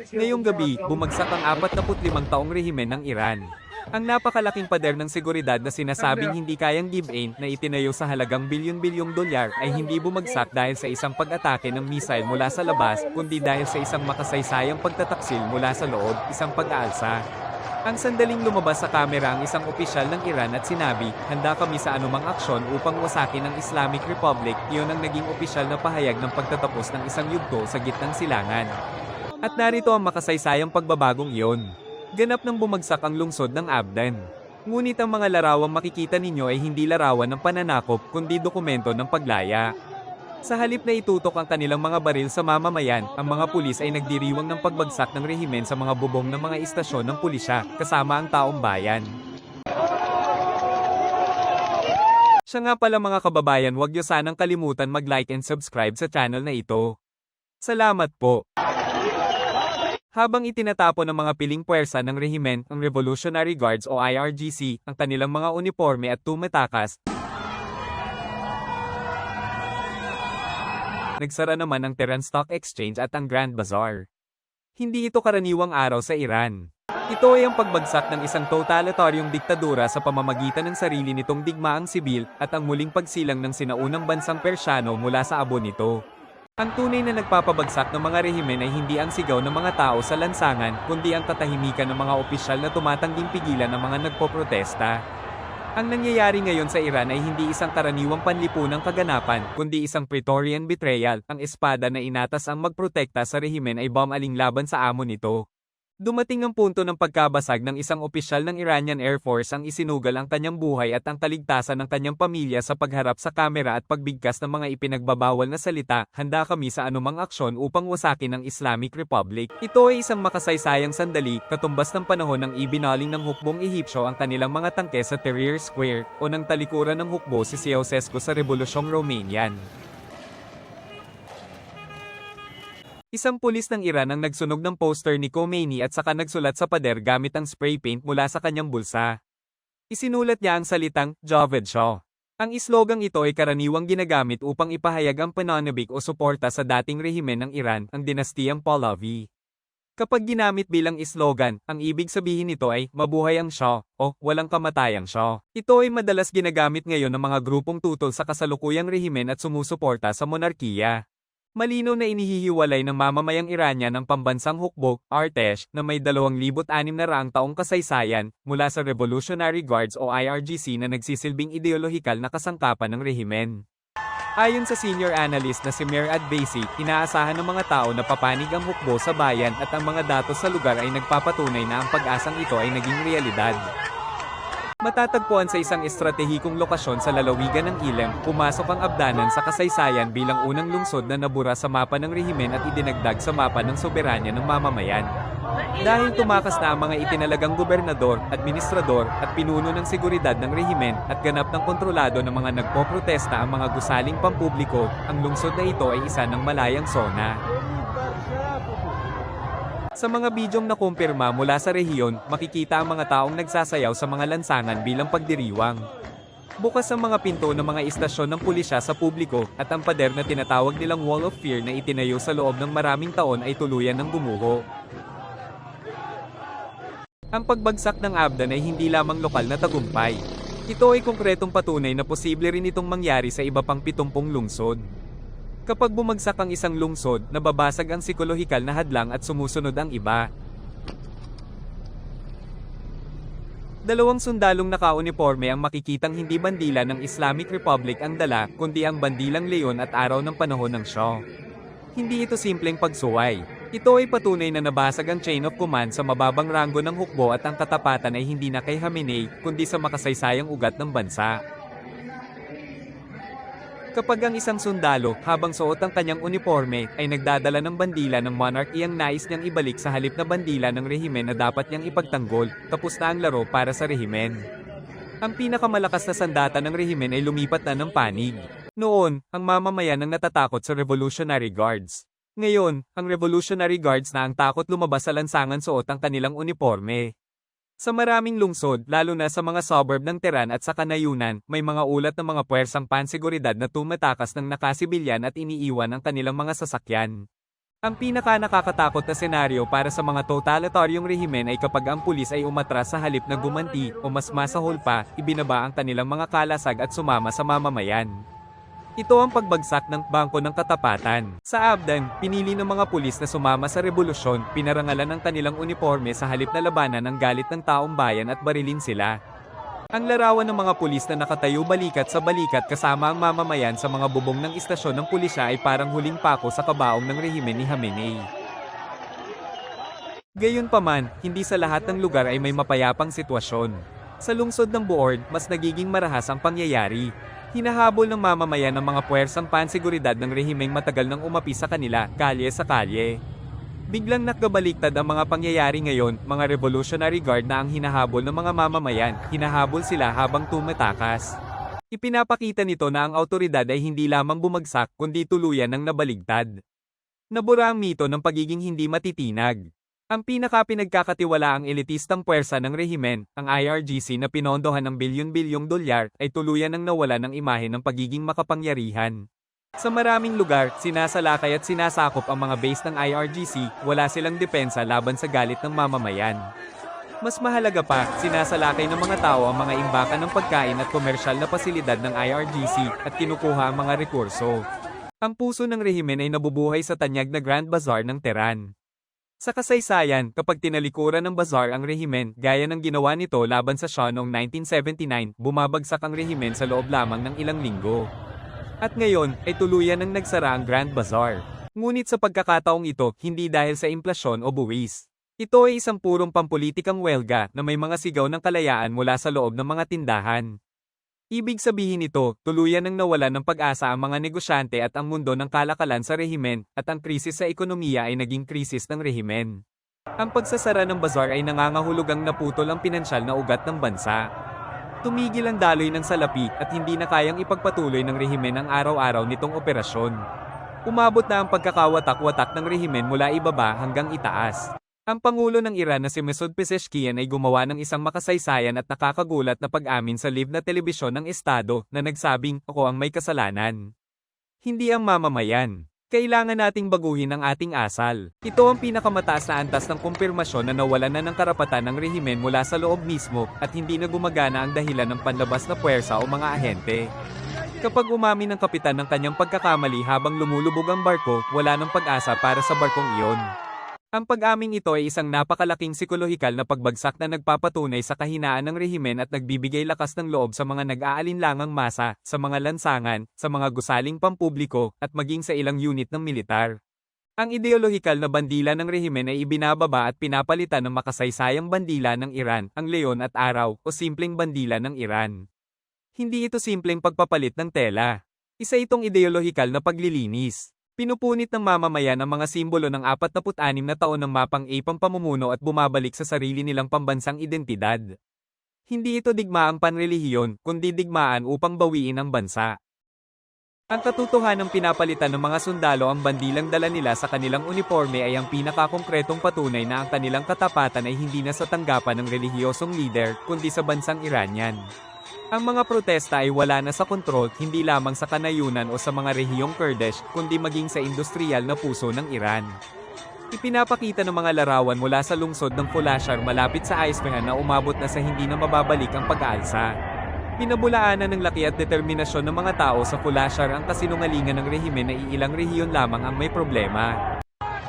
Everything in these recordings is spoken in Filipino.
Ngayong gabi, bumagsak ang 45 taong rehimen ng Iran. Ang napakalaking pader ng seguridad na sinasabing hindi kayang give-in na itinayo sa halagang bilyon-bilyong dolyar ay hindi bumagsak dahil sa isang pag-atake ng missile mula sa labas, kundi dahil sa isang makasaysayang pagtataksil mula sa loob, isang pag-aalsa. Ang sandaling lumabas sa kamera ang isang opisyal ng Iran at sinabi, handa kami sa anumang aksyon upang wasakin ang Islamic Republic, iyon ang naging opisyal na pahayag ng pagtatapos ng isang yugto sa gitnang silangan. At narito ang makasaysayang pagbabagong iyon. Ganap nang bumagsak ang lungsod ng Abdan. Ngunit ang mga larawang makikita ninyo ay hindi larawan ng pananakop kundi dokumento ng paglaya. Sa halip na itutok ang kanilang mga baril sa mamamayan, ang mga pulis ay nagdiriwang ng pagbagsak ng rehimen sa mga bubong ng mga istasyon ng pulisya, kasama ang taong bayan. Siya nga pala mga kababayan, huwag niyo sanang kalimutan mag-like and subscribe sa channel na ito. Salamat po. Habang itinatapon ng mga piling puwersa ng rehimen, ang Revolutionary Guards o IRGC, ang kanilang mga uniforme at tumatakas, nagsara naman ang Tehran Stock Exchange at ang Grand Bazaar. Hindi ito karaniwang araw sa Iran. Ito ay ang pagbagsak ng isang totalitaryong diktadura sa pamamagitan ng sarili nitong digmaang sibil at ang muling pagsilang ng sinaunang bansang Persyano mula sa abo nito. Ang tunay na nagpapabagsak ng mga rehimen ay hindi ang sigaw ng mga tao sa lansangan, kundi ang katahimikan ng mga opisyal na tumatangging pigilan ng mga nagpoprotesta. Ang nangyayari ngayon sa Iran ay hindi isang karaniwang panlipunang kaganapan, kundi isang Praetorian betrayal. Ang espada na inatas ang magprotekta sa rehimen ay bomb-aling laban sa amo nito. Dumating ang punto ng pagkabasag ng isang opisyal ng Iranian Air Force ang isinugal ang kanyang buhay at ang kaligtasan ng kanyang pamilya sa pagharap sa kamera at pagbigkas ng mga ipinagbabawal na salita, handa kami sa anumang aksyon upang wasakin ang Islamic Republic. Ito ay isang makasaysayang sandali, katumbas ng panahon ng ibinaling ng hukbong Ehipsyo ang kanilang mga tangke sa Tahrir Square, o ng talikuran ng hukbo si Ceausescu sa Rebolusyong Romanian. Isang pulis ng Iran ang nagsunog ng poster ni Khomeini at saka nagsulat sa pader gamit ang spray paint mula sa kanyang bulsa. Isinulat niya ang salitang, Javed Shah. Ang islogang ito ay karaniwang ginagamit upang ipahayag ang pananabik o suporta sa dating rehimen ng Iran, ang dinastiyang Pahlavi. Kapag ginamit bilang islogan, ang ibig sabihin nito ay, mabuhay ang Shah, o walang kamatayang Shah. Ito ay madalas ginagamit ngayon ng mga grupong tutol sa kasalukuyang rehimen at sumusuporta sa monarkiya. Malinaw na inihihiwalay ng mamamayang Iranian ang pambansang hukbo, Artesh, na may 2,600 taong kasaysayan, mula sa Revolutionary Guards o IRGC na nagsisilbing ideolohikal na kasangkapan ng rehimen. Ayon sa senior analyst na si Mir Adbaisi, inaasahan ng mga tao na papanig ang hukbo sa bayan at ang mga datos sa lugar ay nagpapatunay na ang pag-asang ito ay naging realidad. Matatagpuan sa isang estratehikong lokasyon sa lalawigan ng Ilem, pumasok ang Abdanan sa kasaysayan bilang unang lungsod na nabura sa mapa ng rehimen at idinagdag sa mapa ng soberanya ng mamamayan. Dahil tumakas na ang mga itinalagang gobernador, administrador, at pinuno ng seguridad ng rehimen, at ganap ng kontrolado ng mga nagpoprotesta ang mga gusaling pampubliko, ang lungsod na ito ay isa ng malayang sona. Sa mga bidyong nakumpirma mula sa rehiyon, makikita ang mga taong nagsasayaw sa mga lansangan bilang pagdiriwang. Bukas ang mga pinto ng mga istasyon ng pulisya sa publiko, at ang pader na tinatawag nilang Wall of Fear na itinayo sa loob ng maraming taon ay tuluyan ng gumuho. Ang pagbagsak ng Abdan ay hindi lamang lokal na tagumpay. Ito ay konkretong patunay na posible rin itong mangyari sa iba pang 70 lungsod. Kapag bumagsak ang isang lungsod, nababasag ang psikolohikal na hadlang at sumusunod ang iba. Dalawang sundalong naka-uniforme ang makikitang hindi bandila ng Islamic Republic ang dala, kundi ang bandilang leon at araw ng panahon ng Shah. Hindi ito simpleng pagsuway. Ito ay patunay na nabasag ang chain of command sa mababang ranggo ng hukbo at ang katapatan ay hindi na kay Khamenei, kundi sa makasaysayang ugat ng bansa. Kapag ang isang sundalo, habang suot ang kanyang uniforme, ay nagdadala ng bandila ng monarchy ang nais niyang ibalik sa halip na bandila ng rehimen na dapat niyang ipagtanggol, tapos na ang laro para sa rehimen. Ang pinakamalakas na sandata ng rehimen ay lumipat na ng panig. Noon, ang mamamayan ang natatakot sa Revolutionary Guards. Ngayon, ang Revolutionary Guards na ang takot lumabas sa lansangan suot ang kanilang uniforme. Sa maraming lungsod, lalo na sa mga suburb ng Tehran at sa kanayunan, may mga ulat ng mga puwersang panseguridad na tumatakas ng nakasibilyan at iniiwan ang kanilang mga sasakyan. Ang pinaka-nakakatakot na senaryo para sa mga totalitaryong rehimen ay kapag ang pulis ay umatras sa halip na gumanti o mas masahol pa, ibinaba ang kanilang mga kalasag at sumama sa mamamayan. Ito ang pagbagsak ng Bangko ng Katapatan. Sa Abdan, pinili ng mga pulis na sumama sa revolusyon, pinarangalan ang kanilang uniforme sa halip na labanan ang galit ng taong bayan at barilin sila. Ang larawan ng mga pulis na nakatayo balikat sa balikat kasama ang mamamayan sa mga bubong ng istasyon ng pulisya ay parang huling pako sa kabaong ng rehimen ni Khamenei. Gayunpaman, hindi sa lahat ng lugar ay may mapayapang sitwasyon. Sa lungsod ng Boord, mas nagiging marahas ang pangyayari. Hinahabol ng mamamayan ang mga puwersang pansiguridad ng rehimeng matagal nang umapi sa kanila, kalye sa kalye. Biglang nakabaliktad ang mga pangyayari ngayon, mga Revolutionary Guard na ang hinahabol ng mga mamamayan, hinahabol sila habang tumatakas. Ipinapakita nito na ang awtoridad ay hindi lamang bumagsak kundi tuluyan ng nabaligtad. Nabura ang mito ng pagiging hindi matitinag. Ang pinakapinagkakatiwalaang elitistang puwersa ng rehimen, ang IRGC na pinondohan ng bilyon-bilyong dolyar, ay tuluyan ng nawala ng imahe ng pagiging makapangyarihan. Sa maraming lugar, sinasalakay at sinasakop ang mga base ng IRGC, wala silang depensa laban sa galit ng mamamayan. Mas mahalaga pa, sinasalakay ng mga tao ang mga imbakan ng pagkain at komersyal na pasilidad ng IRGC at kinukuha ang mga rekurso. Ang puso ng rehimen ay nabubuhay sa tanyag na Grand Bazaar ng Tehran. Sa kasaysayan, kapag tinalikuran ng bazaar ang rehimen, gaya ng ginawa nito laban sa Shah noong 1979, bumabagsak ang rehimen sa loob lamang ng ilang linggo. At ngayon, ay tuluyan ng nagsara ang Grand Bazaar. Ngunit sa pagkakataong ito, hindi dahil sa implasyon o buwis. Ito ay isang purong pampulitikang welga na may mga sigaw ng kalayaan mula sa loob ng mga tindahan. Ibig sabihin nito, tuluyan ng nawalan ng pag-asa ang mga negosyante at ang mundo ng kalakalan sa rehimen, at ang krisis sa ekonomiya ay naging krisis ng rehimen. Ang pagsasara ng bazaar ay nangangahulugang naputol ang pinansyal na ugat ng bansa. Tumigil ang daloy ng salapi at hindi na kayang ipagpatuloy ng rehimen ang araw-araw nitong operasyon. Umabot na ang pagkakawatak-watak ng rehimen mula ibaba hanggang itaas. Ang Pangulo ng Iran na si Masoud Pezeshkian ay gumawa ng isang makasaysayan at nakakagulat na pag-amin sa live na telebisyon ng Estado na nagsabing, "Ako ang may kasalanan. Hindi ang mamamayan. Kailangan nating baguhin ang ating asal." Ito ang pinakamataas na antas ng kumpirmasyon na nawalan na ng karapatan ng rehimen mula sa loob mismo at hindi na gumagana ang dahilan ng panlabas na puwersa o mga ahente. Kapag umamin ng kapitan ng kanyang pagkakamali habang lumulubog ang barko, wala nang pag-asa para sa barkong iyon. Ang pag-aming ito ay isang napakalaking psikolohikal na pagbagsak na nagpapatunay sa kahinaan ng rehimen at nagbibigay lakas ng loob sa mga nag-aalinlangang masa, sa mga lansangan, sa mga gusaling pampubliko, at maging sa ilang unit ng militar. Ang ideolohikal na bandila ng rehimen ay ibinababa at pinapalitan ng makasaysayang bandila ng Iran, ang leon at araw, o simpleng bandila ng Iran. Hindi ito simpleng pagpapalit ng tela. Isa itong ideolohikal na paglilinis. Pinupunit ng mamamayan ang mga simbolo ng 46 na taon ng mapang-ipang pamumuno at bumabalik sa sarili nilang pambansang identidad. Hindi ito digmaang panrelihiyon, kundi digmaan upang bawiin ang bansa. Ang katotohanang pinapalitan ng mga sundalo ang bandilang dala nila sa kanilang uniforme ay ang pinakakongkretong patunay na ang kanilang katapatan ay hindi na sa tanggapan ng relihiyosong leader, kundi sa bansang Iranian. Ang mga protesta ay wala na sa kontrol hindi lamang sa kanayunan o sa mga rehiyong Kurdish, kundi maging sa industrial na puso ng Iran. Ipinapakita ng mga larawan mula sa lungsod ng Khulashar malapit sa Isfahan na umabot na sa hindi na mababalik ang pag-aalsa. Pinabulaanan ng laki at determinasyon ng mga tao sa Khulashar ang kasinungalingan ng rehimen na iilang rehiyon lamang ang may problema.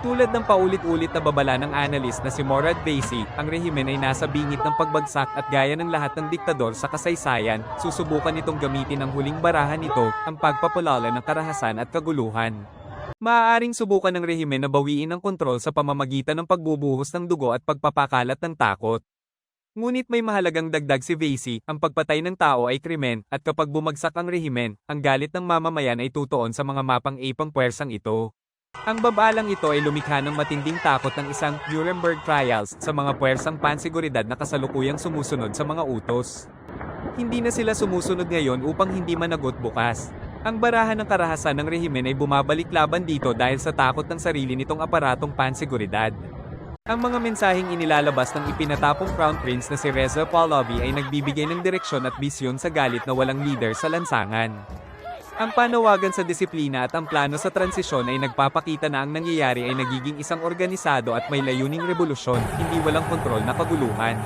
Tulad ng paulit-ulit na babala ng analyst na si Morad Vaisi, ang rehimen ay nasa bingit ng pagbagsak at gaya ng lahat ng diktador sa kasaysayan, susubukan itong gamitin ang huling barahan nito, ang pagpapalala ng karahasan at kaguluhan. Maaaring subukan ng rehimen na bawiin ang kontrol sa pamamagitan ng pagbubuhos ng dugo at pagpapakalat ng takot. Ngunit may mahalagang dagdag si Vaisi, ang pagpatay ng tao ay krimen, at kapag bumagsak ang rehimen, ang galit ng mamamayan ay tutuon sa mga mapang-ipang puwersang ito. Ang babalang ito ay lumikha ng matinding takot ng isang Nuremberg trials sa mga puwersang pansiguridad na kasalukuyang sumusunod sa mga utos. Hindi na sila sumusunod ngayon upang hindi managot bukas. Ang barahan ng karahasan ng rehimen ay bumabalik laban dito dahil sa takot ng sarili nitong aparatong pansiguridad. Ang mga mensaheng inilalabas ng ipinatapong Crown Prince na si Reza Pahlavi ay nagbibigay ng direksyon at bisyon sa galit na walang leader sa lansangan. Ang panawagan sa disiplina at ang plano sa transisyon ay nagpapakita na ang nangyayari ay nagiging isang organisado at may layuning revolusyon, hindi walang kontrol na kaguluhan.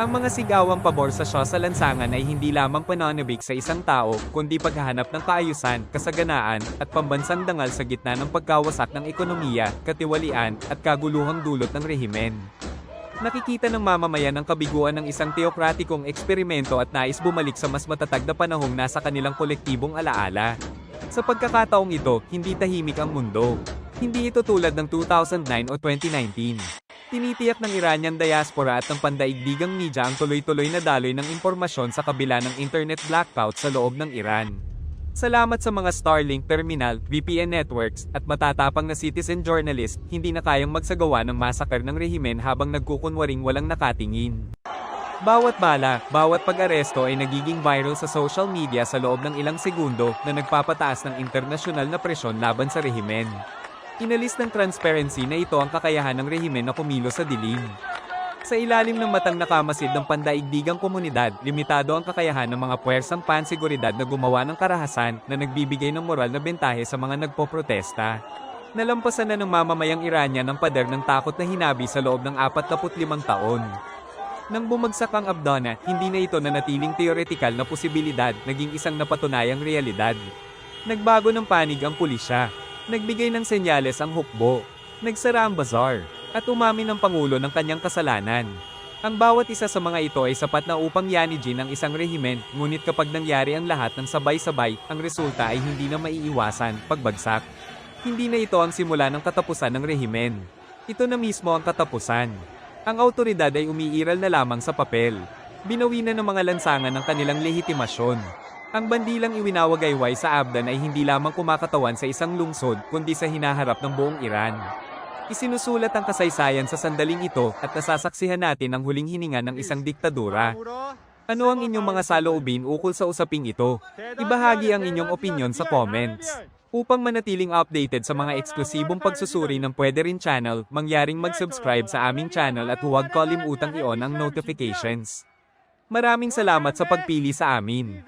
Ang mga sigawang pabor sa Shaw sa lansangan ay hindi lamang pananabik sa isang tao, kundi paghahanap ng kaayusan, kasaganaan, at pambansang dangal sa gitna ng pagkawasak ng ekonomiya, katiwalian, at kaguluhang dulot ng rehimen. Nakikita ng mamamayan ang kabiguan ng isang teokratikong eksperimento at nais bumalik sa mas matatag na panahong nasa kanilang kolektibong alaala. Sa pagkakataong ito, hindi tahimik ang mundo. Hindi ito tulad ng 2009 o 2019. Tinitiyak ng Iranian diaspora at ng pandaigdigang media ang tuloy-tuloy na daloy ng impormasyon sa kabila ng internet blackout sa loob ng Iran. Salamat sa mga Starlink terminal, VPN networks, at matatapang na citizen journalist, hindi na kayang magsagawa ng massacre ng rehimen habang nagkukunwaring walang nakatingin. Bawat bala, bawat pag-aresto ay nagiging viral sa social media sa loob ng ilang segundo na nagpapataas ng internasyonal na presyon laban sa rehimen. Inalis ng transparency na ito ang kakayahan ng rehimen na kumilos sa dilim. Sa ilalim ng matang nakamasid ng pandaigdigang komunidad, limitado ang kakayahan ng mga puwersang pansiguridad na gumawa ng karahasan na nagbibigay ng moral na bentahe sa mga nagpoprotesta. Nalampasan na ng mamamayang Iranian ang pader ng takot na hinabi sa loob ng 45 taon. Nang bumagsak ang Abdona, hindi na ito nanatiling teoretikal na posibilidad, naging isang napatunayang realidad. Nagbago ng panig ang pulisya. Nagbigay ng senyales ang hukbo, nagsara ang bazar, at umamin ng Pangulo ng kanyang kasalanan. Ang bawat isa sa mga ito ay sapat na upang yanijin ang isang rehimen, ngunit kapag nangyari ang lahat ng sabay-sabay, ang resulta ay hindi na maiiwasan, pagbagsak. Hindi na ito ang simula ng katapusan ng rehimen. Ito na mismo ang katapusan. Ang awtoridad ay umiiral na lamang sa papel. Binawi na ng mga lansangan ng kanilang lehitimasyon. Ang bandilang iwinawagayway sa Abdan ay hindi lamang kumakatawan sa isang lungsod, kundi sa hinaharap ng buong Iran. Isinusulat ang kasaysayan sa sandaling ito, at nasasaksihan natin ang huling hininga ng isang diktadura. Ano ang inyong mga saloobin ukol sa usaping ito? Ibahagi ang inyong opinyon sa comments. Upang manatiling updated sa mga eksklusibong pagsusuri ng Pwede Rin Channel, mangyaring mag-subscribe sa aming channel at huwag kalimutang i-on ang notifications. Maraming salamat sa pagpili sa amin.